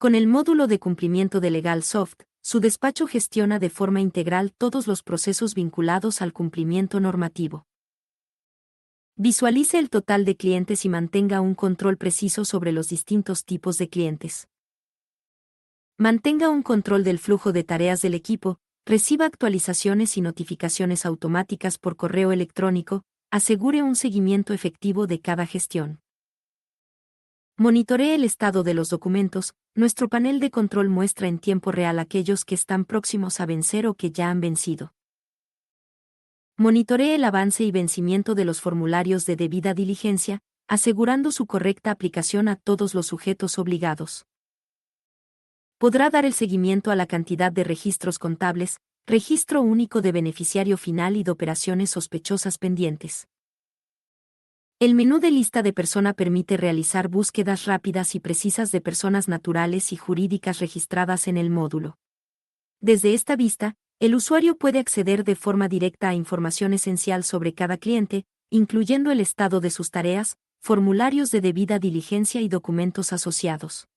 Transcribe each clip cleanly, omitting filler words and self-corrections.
Con el módulo de cumplimiento de LegalSoft, su despacho gestiona de forma integral todos los procesos vinculados al cumplimiento normativo. Visualice el total de clientes y mantenga un control preciso sobre los distintos tipos de clientes. Mantenga un control del flujo de tareas del equipo, reciba actualizaciones y notificaciones automáticas por correo electrónico, asegure un seguimiento efectivo de cada gestión. Monitoree el estado de los documentos. Nuestro panel de control muestra en tiempo real aquellos que están próximos a vencer o que ya han vencido. Monitoree el avance y vencimiento de los formularios de debida diligencia, asegurando su correcta aplicación a todos los sujetos obligados. Podrá dar el seguimiento a la cantidad de registros contables, registro único de beneficiario final y de operaciones sospechosas pendientes. El menú de lista de persona permite realizar búsquedas rápidas y precisas de personas naturales y jurídicas registradas en el módulo. Desde esta vista, el usuario puede acceder de forma directa a información esencial sobre cada cliente, incluyendo el estado de sus tareas, formularios de debida diligencia y documentos asociados.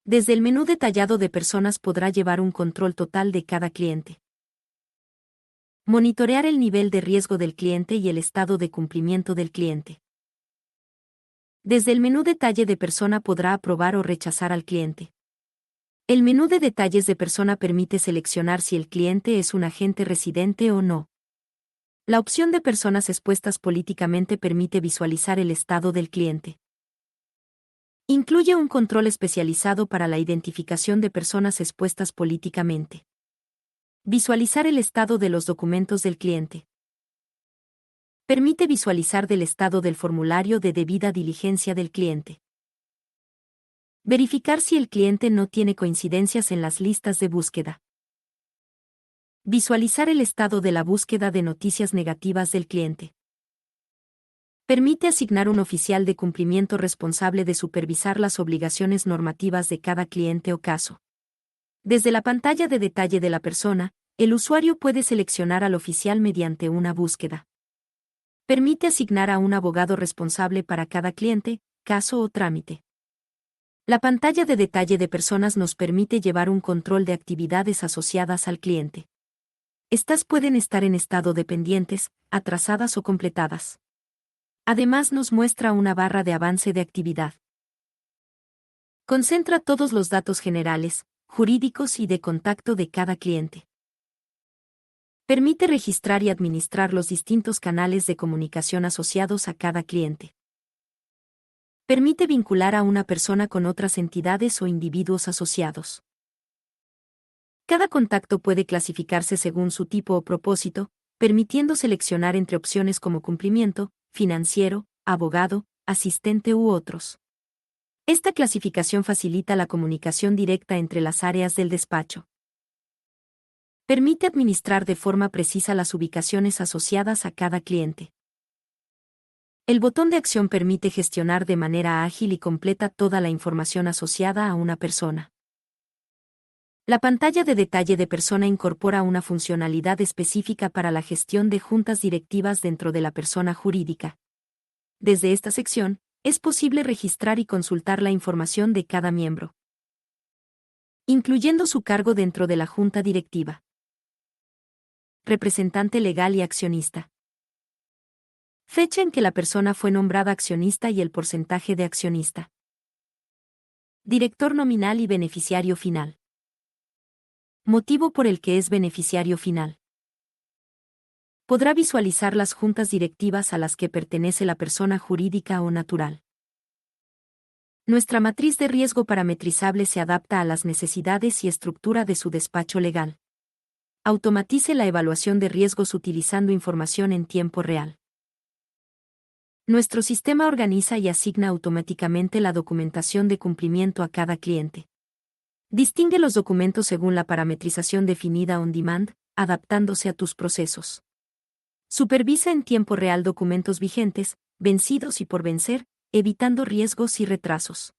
Desde el menú detallado de personas podrá llevar un control total de cada cliente. Monitorear el nivel de riesgo del cliente y el estado de cumplimiento del cliente. Desde el menú detalle de persona podrá aprobar o rechazar al cliente. El menú de detalles de persona permite seleccionar si el cliente es un agente residente o no. La opción de personas expuestas políticamente permite visualizar el estado del cliente. Incluye un control especializado para la identificación de personas expuestas políticamente. Visualizar el estado de los documentos del cliente. Permite visualizar del estado del formulario de debida diligencia del cliente. Verificar si el cliente no tiene coincidencias en las listas de búsqueda. Visualizar el estado de la búsqueda de noticias negativas del cliente. Permite asignar un oficial de cumplimiento responsable de supervisar las obligaciones normativas de cada cliente o caso. Desde la pantalla de detalle de la persona, el usuario puede seleccionar al oficial mediante una búsqueda. Permite asignar a un abogado responsable para cada cliente, caso o trámite. La pantalla de detalle de personas nos permite llevar un control de actividades asociadas al cliente. Estas pueden estar en estado de pendientes, atrasadas o completadas. Además nos muestra una barra de avance de actividad. Concentra todos los datos generales, jurídicos y de contacto de cada cliente. Permite registrar y administrar los distintos canales de comunicación asociados a cada cliente. Permite vincular a una persona con otras entidades o individuos asociados. Cada contacto puede clasificarse según su tipo o propósito, permitiendo seleccionar entre opciones como cumplimiento, financiero, abogado, asistente u otros. Esta clasificación facilita la comunicación directa entre las áreas del despacho. Permite administrar de forma precisa las ubicaciones asociadas a cada cliente. El botón de acción permite gestionar de manera ágil y completa toda la información asociada a una persona. La pantalla de detalle de persona incorpora una funcionalidad específica para la gestión de juntas directivas dentro de la persona jurídica. Desde esta sección, es posible registrar y consultar la información de cada miembro, incluyendo su cargo dentro de la junta directiva. Representante legal y accionista. Fecha en que la persona fue nombrada accionista y el porcentaje de accionista. Director nominal y beneficiario final. Motivo por el que es beneficiario final. Podrá visualizar las juntas directivas a las que pertenece la persona jurídica o natural. Nuestra matriz de riesgo parametrizable se adapta a las necesidades y estructura de su despacho legal. Automatice la evaluación de riesgos utilizando información en tiempo real. Nuestro sistema organiza y asigna automáticamente la documentación de cumplimiento a cada cliente. Distingue los documentos según la parametrización definida on demand, adaptándose a tus procesos. Supervisa en tiempo real documentos vigentes, vencidos y por vencer, evitando riesgos y retrasos.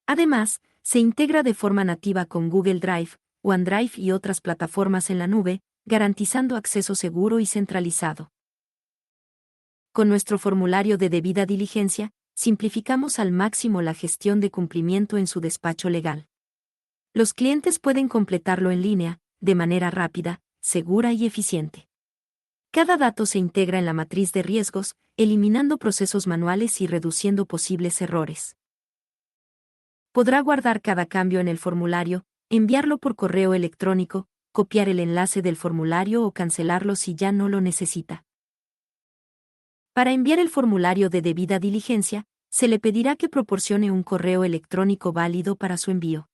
Además, se integra de forma nativa con Google Drive, OneDrive y otras plataformas en la nube, garantizando acceso seguro y centralizado. Con nuestro formulario de debida diligencia, simplificamos al máximo la gestión de cumplimiento en su despacho legal. Los clientes pueden completarlo en línea, de manera rápida, segura y eficiente. Cada dato se integra en la matriz de riesgos, eliminando procesos manuales y reduciendo posibles errores. Podrá guardar cada cambio en el formulario, enviarlo por correo electrónico, copiar el enlace del formulario o cancelarlo si ya no lo necesita. Para enviar el formulario de debida diligencia, se le pedirá que proporcione un correo electrónico válido para su envío.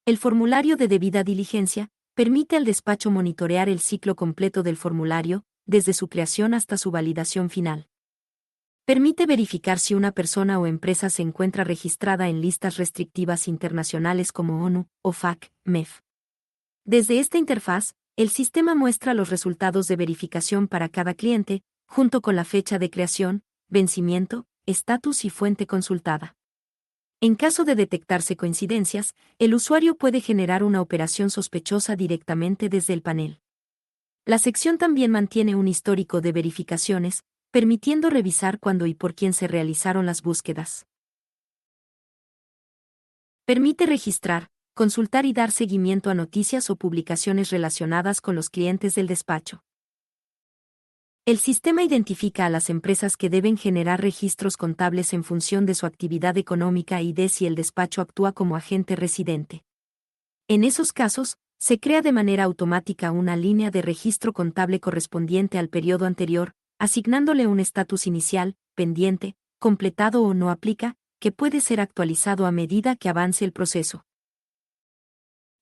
El formulario de debida diligencia permite al despacho monitorear el ciclo completo del formulario, desde su creación hasta su validación final. Permite verificar si una persona o empresa se encuentra registrada en listas restrictivas internacionales como ONU, OFAC, MEF. Desde esta interfaz, el sistema muestra los resultados de verificación para cada cliente, junto con la fecha de creación, vencimiento, estatus y fuente consultada. En caso de detectarse coincidencias, el usuario puede generar una operación sospechosa directamente desde el panel. La sección también mantiene un histórico de verificaciones, permitiendo revisar cuándo y por quién se realizaron las búsquedas. Permite registrar, consultar y dar seguimiento a noticias o publicaciones relacionadas con los clientes del despacho. El sistema identifica a las empresas que deben generar registros contables en función de su actividad económica y de si el despacho actúa como agente residente. En esos casos, se crea de manera automática una línea de registro contable correspondiente al periodo anterior, asignándole un estatus inicial, pendiente, completado o no aplica, que puede ser actualizado a medida que avance el proceso.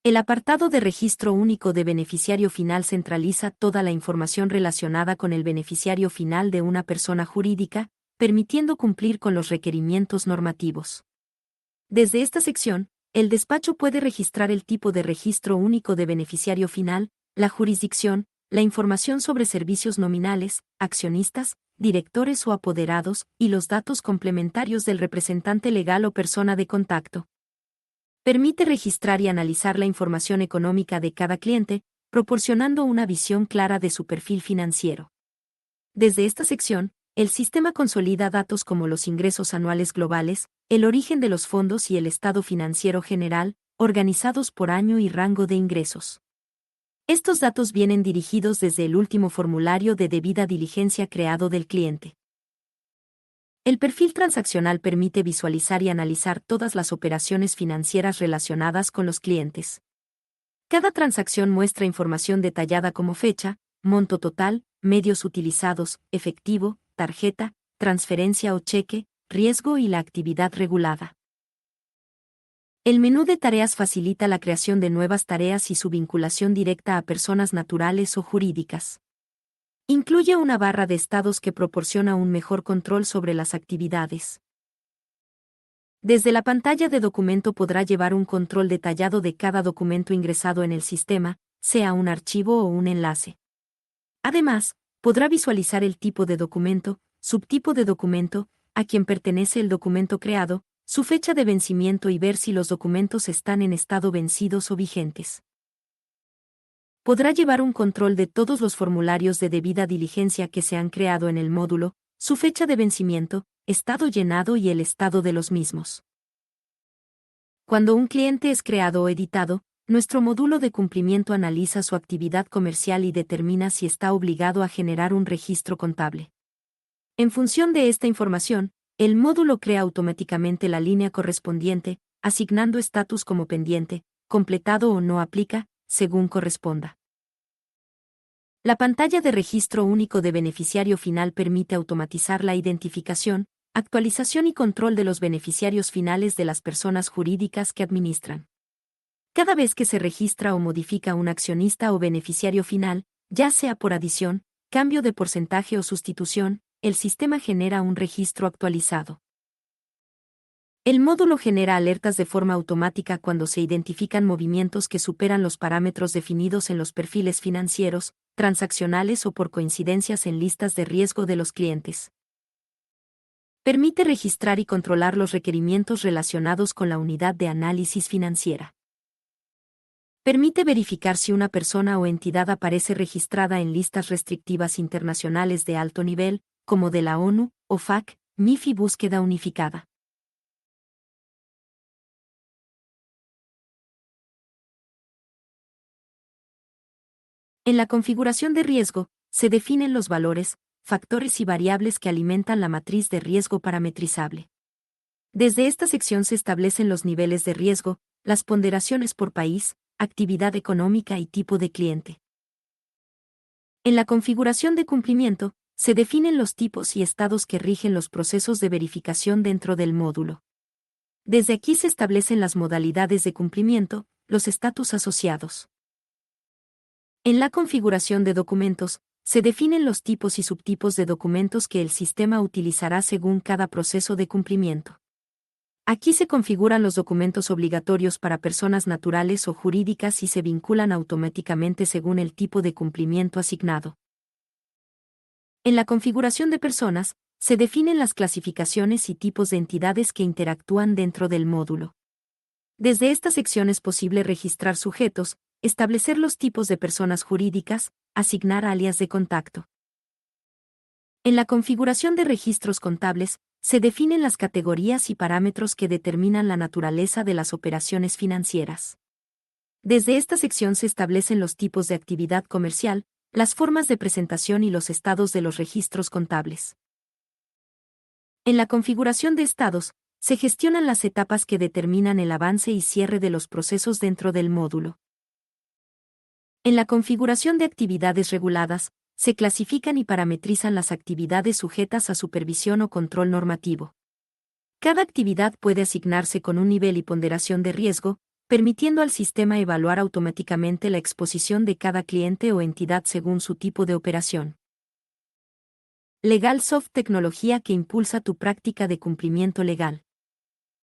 El apartado de registro único de beneficiario final centraliza toda la información relacionada con el beneficiario final de una persona jurídica, permitiendo cumplir con los requerimientos normativos. Desde esta sección, el despacho puede registrar el tipo de registro único de beneficiario final, la jurisdicción, la información sobre servicios nominales, accionistas, directores o apoderados, y los datos complementarios del representante legal o persona de contacto. Permite registrar y analizar la información económica de cada cliente, proporcionando una visión clara de su perfil financiero. Desde esta sección, el sistema consolida datos como los ingresos anuales globales, el origen de los fondos y el estado financiero general, organizados por año y rango de ingresos. Estos datos vienen dirigidos desde el último formulario de debida diligencia creado del cliente. El perfil transaccional permite visualizar y analizar todas las operaciones financieras relacionadas con los clientes. Cada transacción muestra información detallada como fecha, monto total, medios utilizados, efectivo, tarjeta, transferencia o cheque, riesgo y la actividad regulada. El menú de tareas facilita la creación de nuevas tareas y su vinculación directa a personas naturales o jurídicas. Incluye una barra de estados que proporciona un mejor control sobre las actividades. Desde la pantalla de documento podrá llevar un control detallado de cada documento ingresado en el sistema, sea un archivo o un enlace. Además, podrá visualizar el tipo de documento, subtipo de documento, a quien pertenece el documento creado, su fecha de vencimiento y ver si los documentos están en estado vencidos o vigentes. Podrá llevar un control de todos los formularios de debida diligencia que se han creado en el módulo, su fecha de vencimiento, estado llenado y el estado de los mismos. Cuando un cliente es creado o editado, nuestro módulo de cumplimiento analiza su actividad comercial y determina si está obligado a generar un registro contable. En función de esta información, el módulo crea automáticamente la línea correspondiente, asignando estatus como pendiente, completado o no aplica, según corresponda. La pantalla de registro único de beneficiario final permite automatizar la identificación, actualización y control de los beneficiarios finales de las personas jurídicas que administran. Cada vez que se registra o modifica un accionista o beneficiario final, ya sea por adición, cambio de porcentaje o sustitución, el sistema genera un registro actualizado. El módulo genera alertas de forma automática cuando se identifican movimientos que superan los parámetros definidos en los perfiles financieros, transaccionales o por coincidencias en listas de riesgo de los clientes. Permite registrar y controlar los requerimientos relacionados con la unidad de análisis financiera. Permite verificar si una persona o entidad aparece registrada en listas restrictivas internacionales de alto nivel, como de la ONU, OFAC, MiFI búsqueda unificada. En la configuración de riesgo, se definen los valores, factores y variables que alimentan la matriz de riesgo parametrizable. Desde esta sección se establecen los niveles de riesgo, las ponderaciones por país, actividad económica y tipo de cliente. En la configuración de cumplimiento, se definen los tipos y estados que rigen los procesos de verificación dentro del módulo. Desde aquí se establecen las modalidades de cumplimiento, los estatus asociados. En la configuración de documentos, se definen los tipos y subtipos de documentos que el sistema utilizará según cada proceso de cumplimiento. Aquí se configuran los documentos obligatorios para personas naturales o jurídicas y se vinculan automáticamente según el tipo de cumplimiento asignado. En la configuración de personas, se definen las clasificaciones y tipos de entidades que interactúan dentro del módulo. Desde esta sección es posible registrar sujetos, establecer los tipos de personas jurídicas, asignar alias de contacto. En la configuración de registros contables, se definen las categorías y parámetros que determinan la naturaleza de las operaciones financieras. Desde esta sección se establecen los tipos de actividad comercial, las formas de presentación y los estados de los registros contables. En la configuración de estados, se gestionan las etapas que determinan el avance y cierre de los procesos dentro del módulo. En la configuración de actividades reguladas, se clasifican y parametrizan las actividades sujetas a supervisión o control normativo. Cada actividad puede asignarse con un nivel y ponderación de riesgo, permitiendo al sistema evaluar automáticamente la exposición de cada cliente o entidad según su tipo de operación. LegalSoft, tecnología que impulsa tu práctica de cumplimiento legal.